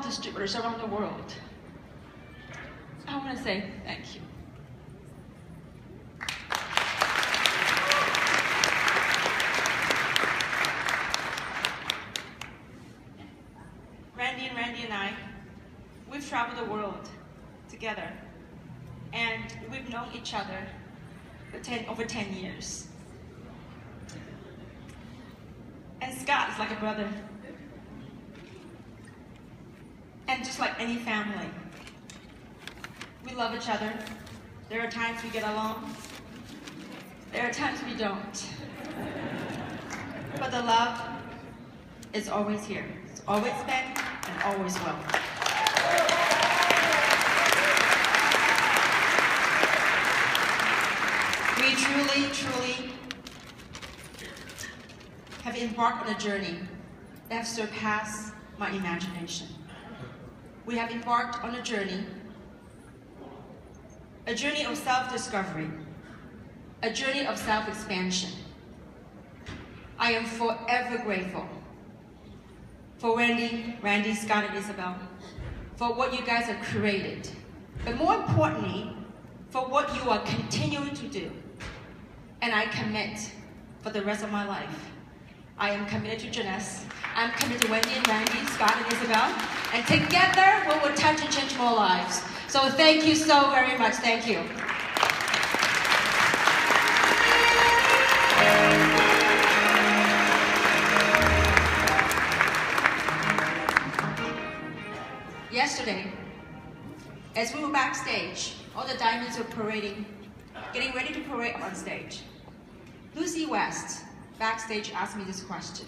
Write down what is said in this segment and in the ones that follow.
distributors around the world, I want to say thank you. Randy and I, we've traveled the world together, and we've known each other for over 10 years. And Scott is like a brother. And just like any family, we love each other. There are times we get along. There are times we don't. But the love is always here. It's always been and always will. We truly have embarked on a journey that has surpassed my imagination. We have embarked on a journey of self-discovery, a journey of self-expansion. I am forever grateful for Randy, Scott, and Isabel, for what you guys have created, but more importantly, for what you are continuing to do. And I commit for the rest of my life. I am committed to Jeunesse. I'm committed to Wendy and Randy, Scott and Isabel, and together we will touch and change more lives. So thank you so very much. Thank you. Yesterday, as we were backstage, all the diamonds were parading, getting ready to parade on stage. Lucy West, backstage, asked me this question.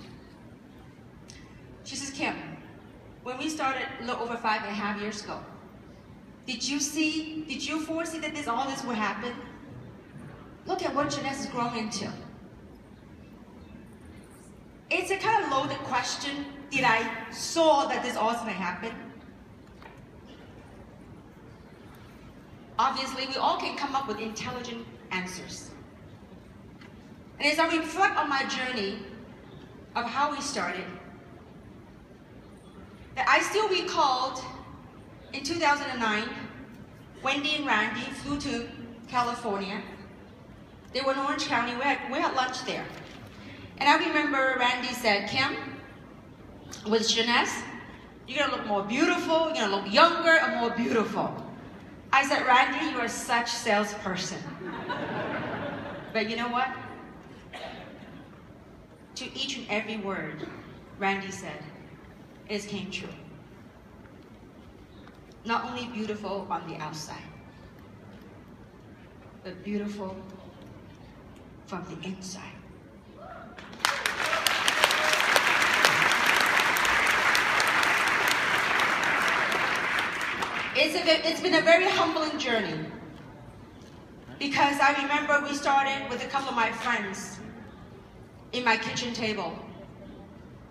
She says, Kim, when we started a little over 5.5 years ago, did you foresee that all this would happen? Look at what Jeunesse has grown into. It's a kind of loaded question. Did I saw that this all was going to happen? Obviously, we all can come up with intelligent answers. And as I reflect on my journey of how we started, that I still recalled in 2009, Wendy and Randy flew to California. They were in Orange County. We had lunch there. And I remember Randy said, Kim, with Jeunesse, you're going to look more beautiful, you're going to look younger and more beautiful. I said, Randy, you are such a salesperson. But you know what? To each and every word Randy said, it came true. Not only beautiful on the outside, but beautiful from the inside. It's been a very humbling journey, because I remember we started with a couple of my friends in my kitchen table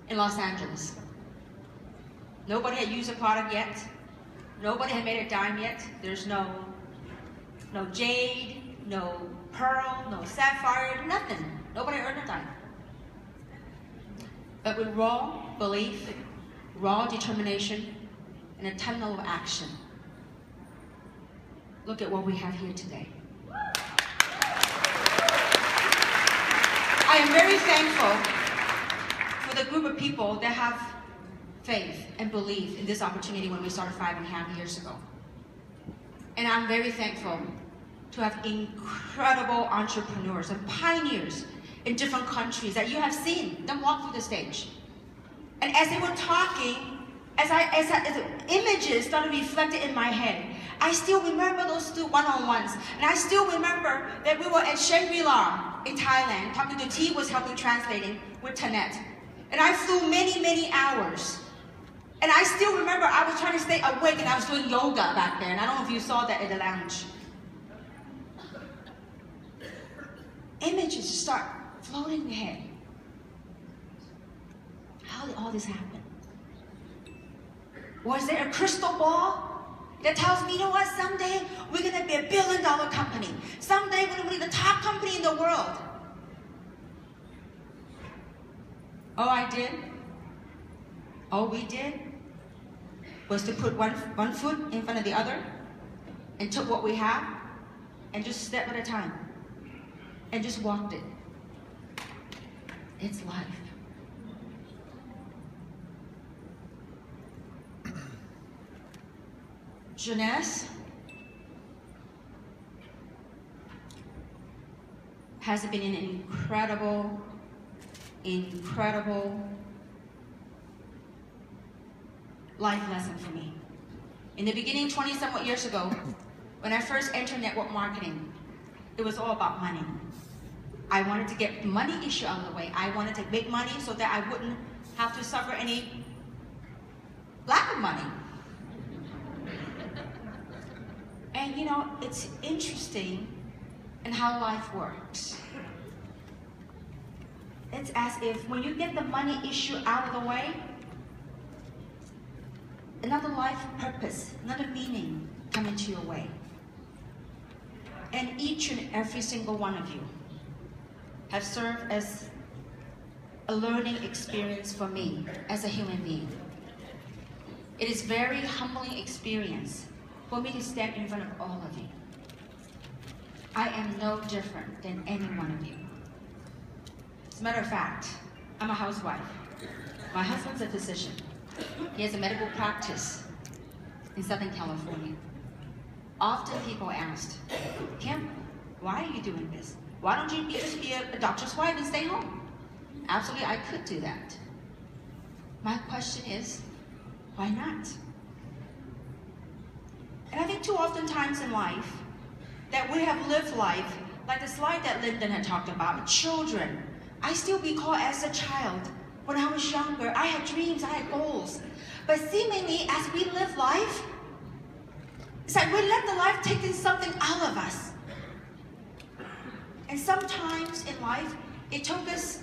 in Los Angeles. Nobody had used the product yet. Nobody had made a dime yet. There's no jade, no pearl, no sapphire, nothing. Nobody earned a dime. But with raw belief, raw determination, and a ton of action, look at what we have here today. I am very thankful for the group of people that have faith and belief in this opportunity when we started 5.5 years ago. And I'm very thankful to have incredible entrepreneurs and pioneers in different countries that you have seen them walk through the stage. And as they were talking, as images started reflected in my head, I still remember those two one-on-ones. And I still remember that we were at Shangri-La in Thailand, talking to T was helping translating with Tanette. And I flew many hours. And I still remember I was trying to stay awake and I was doing yoga back there. And I don't know if you saw that in the lounge. Images just start floating in your head. How did all this happen? Was there a crystal ball that tells me, you know what, someday we're going to be $1 billion company. Someday we're going to be the top company in the world. Oh, I did? Oh, we did? was to put one foot in front of the other and took what we have and just step at a time and just walked it. It's life. Jeunesse has been an incredible life lesson for me. In the beginning, 20-somewhat years ago, when I first entered network marketing, it was all about money. I wanted to get the money issue out of the way. I wanted to make money so that I wouldn't have to suffer any lack of money. And you know, it's interesting in how life works. It's as if when you get the money issue out of the way, another life purpose, another meaning come into your way. And each and every single one of you have served as a learning experience for me as a human being. It is very humbling experience for me to stand in front of all of you. I am no different than any one of you. As a matter of fact, I'm a housewife. My husband's a physician. He has a medical practice in Southern California. Often people asked, Kim, why are you doing this? Why don't you just be a doctor's wife and stay home? Absolutely, I could do that. My question is, why not? And I think too often times in life that we have lived life, like the slide that Lyndon had talked about, children. I still recall as a child, when I was younger, I had dreams, I had goals. But seemingly, as we live life, it's like we let the life take something out of us. And sometimes in life, it took us,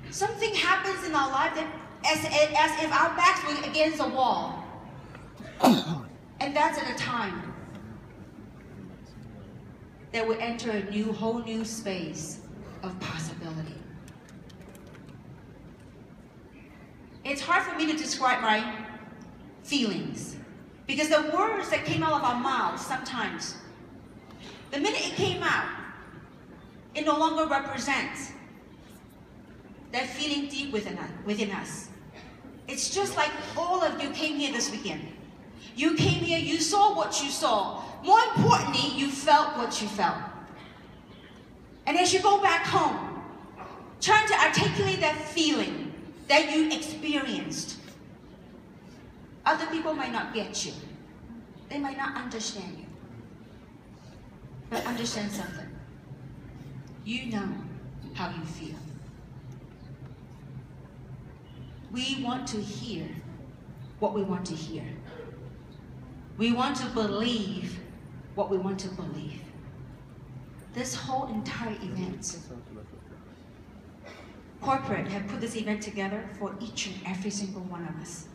something happens in our life that as if our backs were against a wall. And that's at a time that we enter a whole new space of possibility. It's hard for me to describe my feelings because the words that came out of our mouths sometimes, the minute it came out, it no longer represents that feeling deep within us. It's just like all of you came here this weekend. You came here, you saw what you saw. More importantly, you felt what you felt. And as you go back home, trying to articulate that feeling that you experienced, other people might not get you. They might not understand you. But understand something. You know how you feel. We want to hear what we want to hear. We want to believe what we want to believe. This whole entire event, corporate have put this event together for each and every single one of us.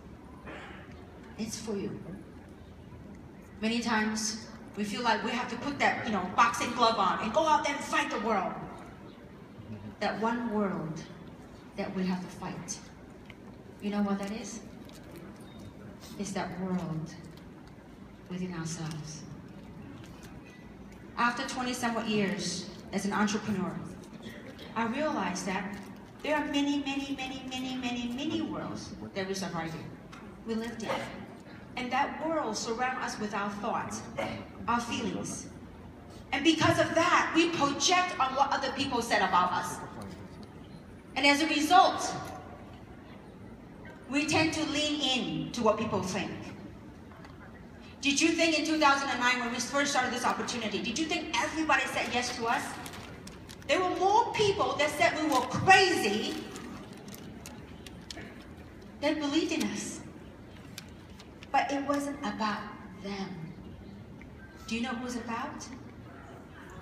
It's for you. Many times we feel like we have to put that, boxing glove on and go out there and fight the world. That one world that we have to fight. You know what that is? It's that world within ourselves. After 20-somewhat years as an entrepreneur, I realized that there are many worlds that we survive in. We lived in. And that world surrounds us with our thoughts, our feelings. And because of that, we project on what other people said about us. And as a result, we tend to lean in to what people think. Did you think in 2009 when we first started this opportunity, did you think everybody said yes to us? There were more people that said we were crazy than believed in us. But it wasn't about them. Do you know who it was about?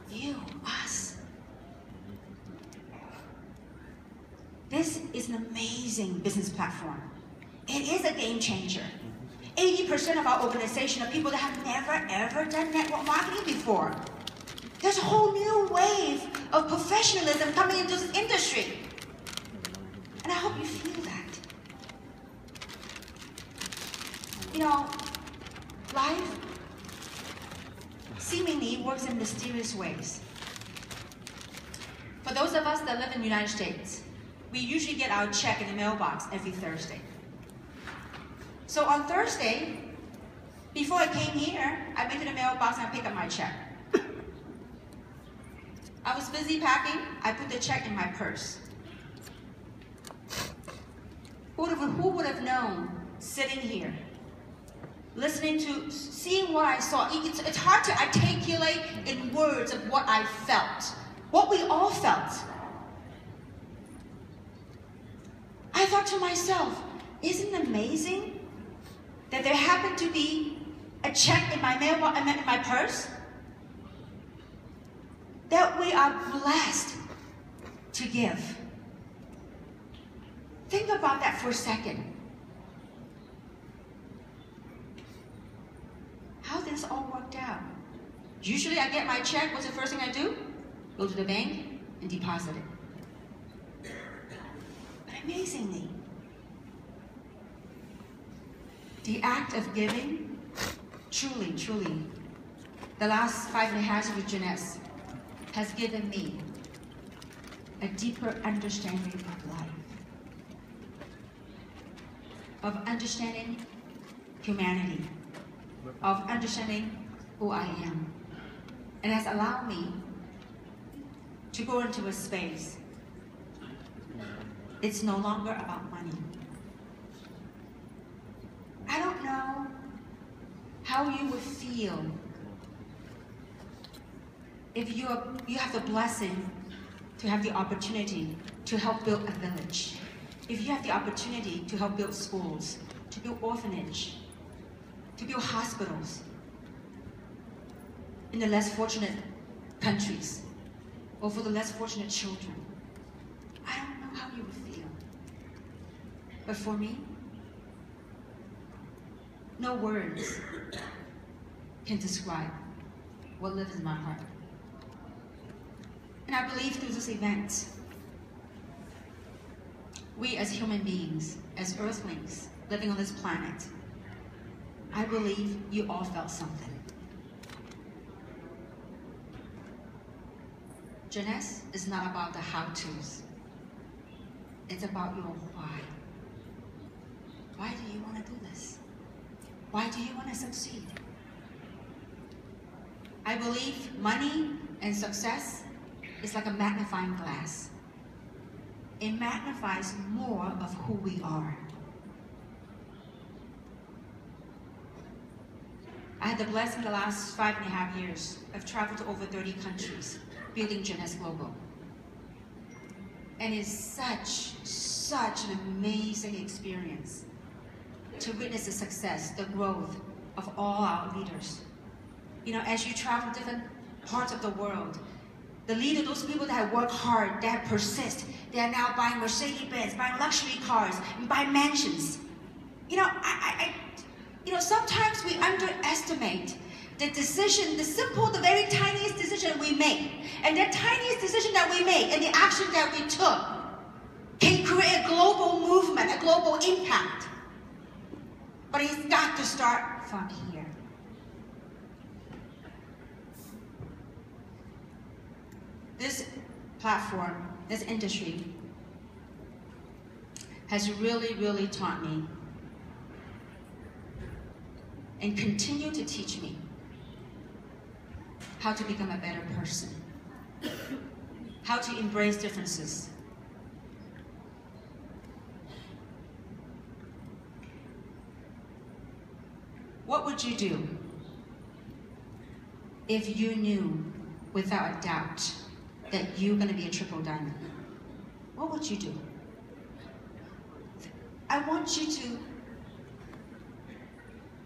You, us. This is an amazing business platform. It is a game changer. 80% of our organization are people that have never, ever done network marketing before. There's a whole new wave of professionalism coming into this industry. And I hope you feel that. You know, life seemingly works in mysterious ways. For those of us that live in the United States, we usually get our check in the mailbox every Thursday. So on Thursday, before I came here, I went to the mailbox and I picked up my check. I was busy packing, I put the check in my purse. Who would have known, sitting here, listening to, seeing what I saw. It's hard to articulate in words of what I felt, what we all felt. I thought to myself, isn't it amazing that there happened to be a check in my mailbox, in my purse? That we are blessed to give. Think about that for a second. How this all worked out? Usually I get my check, what's the first thing I do? Go to the bank and deposit it. But amazingly, the act of giving, truly, the last 5.5 years with Jeunesse has given me a deeper understanding of life, of understanding humanity, of understanding who I am. And has allowed me to go into a space. It's no longer about money. I don't know how you would feel if you have the blessing to have the opportunity to help build a village. If you have the opportunity to help build schools, to build orphanage, to build hospitals in the less fortunate countries, or for the less fortunate children. I don't know how you would feel. But for me, no words can describe what lives in my heart. And I believe through this event, we as human beings, as earthlings living on this planet, I believe you all felt something. Jeunesse is not about the how-tos. It's about your why. Why do you want to do this? Why do you want to succeed? I believe money and success is like a magnifying glass. It magnifies more of who we are. I had the blessing the last 5.5 years. I've traveled to over 30 countries, building Jeunesse Global. And it's such an amazing experience to witness the success, the growth of all our leaders. You know, as you travel different parts of the world, the leader, those people that have worked hard, that persist, they are now buying Mercedes-Benz, buying luxury cars, and buying mansions. You know, you know, sometimes we underestimate the decision, the very tiniest decision we make. And that tiniest decision that we make and the action that we took can create a global movement, a global impact. But it's got to start from here. This platform, this industry, has really taught me and continue to teach me how to become a better person, how to embrace differences. What would you do if you knew without a doubt that you're going to be a triple diamond? What would you do? I want you to,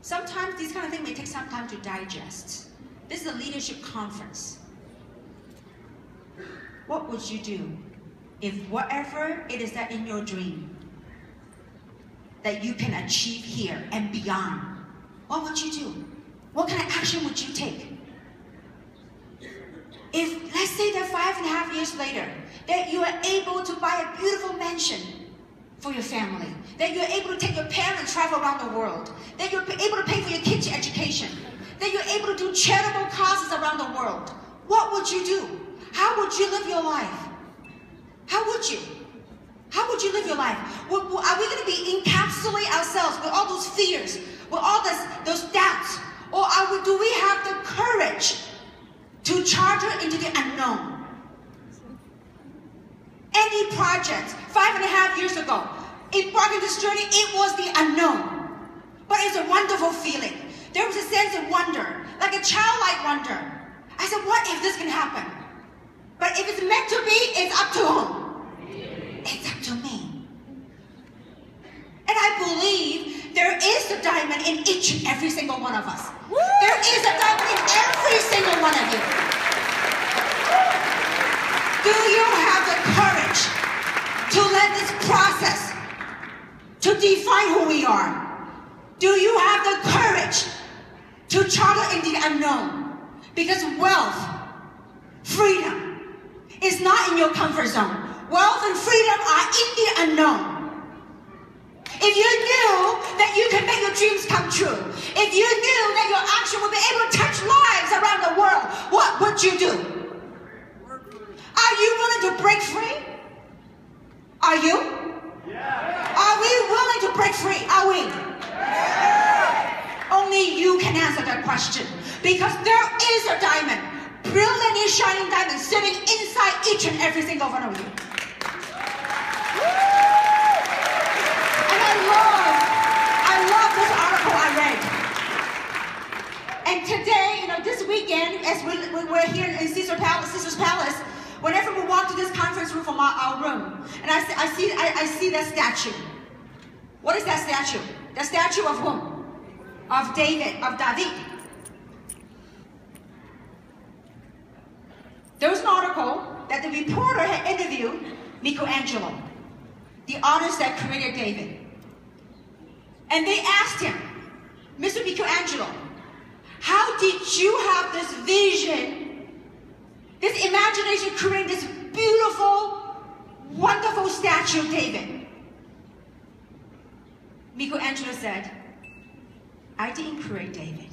sometimes these kind of things may take some time to digest. This is a leadership conference. What would you do if whatever it is that in your dream that you can achieve here and beyond, what would you do? What kind of action would you take? If, let's say that 5.5 years later, that you are able to buy a beautiful mansion for your family, that you're able to take your parents travel around the world, that you're able to pay for your kids' education, that you're able to do charitable causes around the world, what would you do? How would you live your life? How would you? How would you live your life? Are we going to be encapsulate ourselves with all those fears, with all those doubts? Or do we have the courage to charter into the unknown? Any project 5.5 years ago, embarking this journey, it was the unknown. But it's a wonderful feeling. There was a sense of wonder, like a childlike wonder. I said, what if this can happen? But if it's meant to be, it's up to whom? It's up to me. And I believe there is a diamond in each and every single one of us. There is a diamond in every single one of you. Do you have the courage to let this process to define who we are? Do you have the courage to charter in the unknown? Because wealth, freedom, is not in your comfort zone. Wealth and freedom are in the unknown. If you knew that you can make your dreams come true, if you knew that your action would be able to touch lives around the world, what would you do? Are you willing to break free? Are you? Yeah. Are we willing to break free? Are we? Yeah. Only you can answer that question. Because there is a diamond, brilliantly shining diamond, sitting inside each and every single one of you. And I love this article I read. And today, this weekend, as we're here in Caesar's Palace, whenever we walk to this conference room from our room, and I see that statue. What is that statue? The statue of whom? Of David, of David. There was an article that the reporter had interviewed Michelangelo, the artist that created David. And they asked him, Mr. Michelangelo, how did you have this vision, this imagination, creating this beautiful, wonderful statue of David? Michelangelo said, I didn't create David.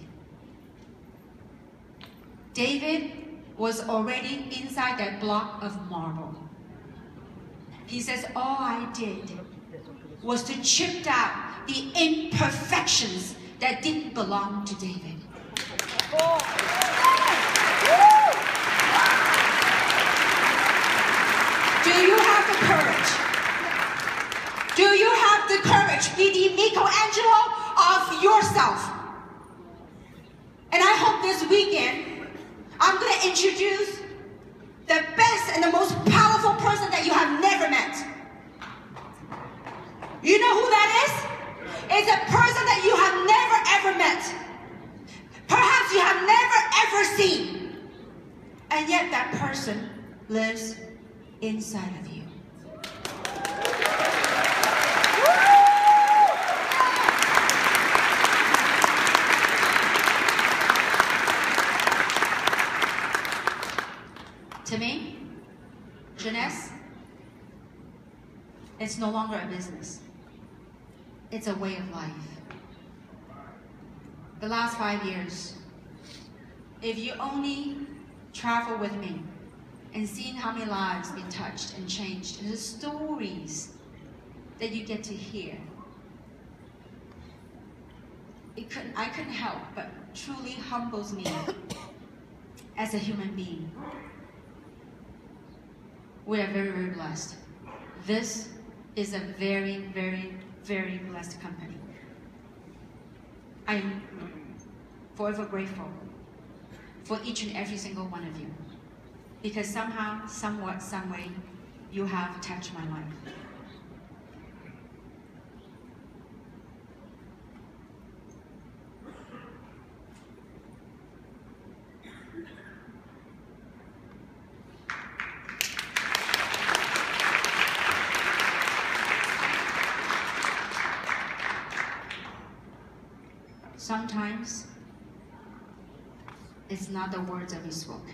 David was already inside that block of marble. He says, all I did was to chip out the imperfections that didn't belong to David. Do you have the courage? Do you have the courage? Be the Michelangelo of yourself. And I hope this weekend, I'm going to introduce the best and the most powerful person that you have never met. You know who that is? It's a person that you have never ever met. Perhaps you have never ever seen. And yet that person lives inside of you. To me, Jeunesse, it's no longer a business. It's a way of life. The last 5 years, if you only travel with me and seen how many lives been touched and changed, and the stories that you get to hear, I couldn't help but truly humbles me as a human being. We are very, very blessed. This is a very, very, very blessed company. I am forever grateful for each and every single one of you, because somehow, somewhat, some way, you have touched my life. Sometimes, it's not the words that we spoke.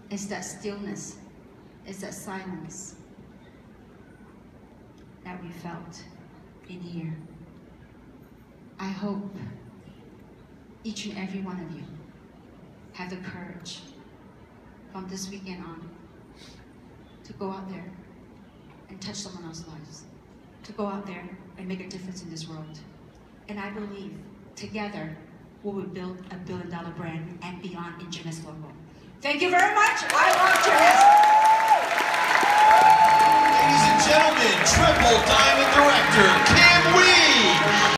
It's that stillness. It's that silence. that we felt in here. I hope each and every one of you have the courage from this weekend on to go out there and touch someone else's lives, to go out there and make a difference in this world. And I believe together we will build a billion-dollar brand and beyond in Jeunesse Local. Thank you very much. I love Jeunesse. Ladies and gentlemen, triple diamond director Kim Wee.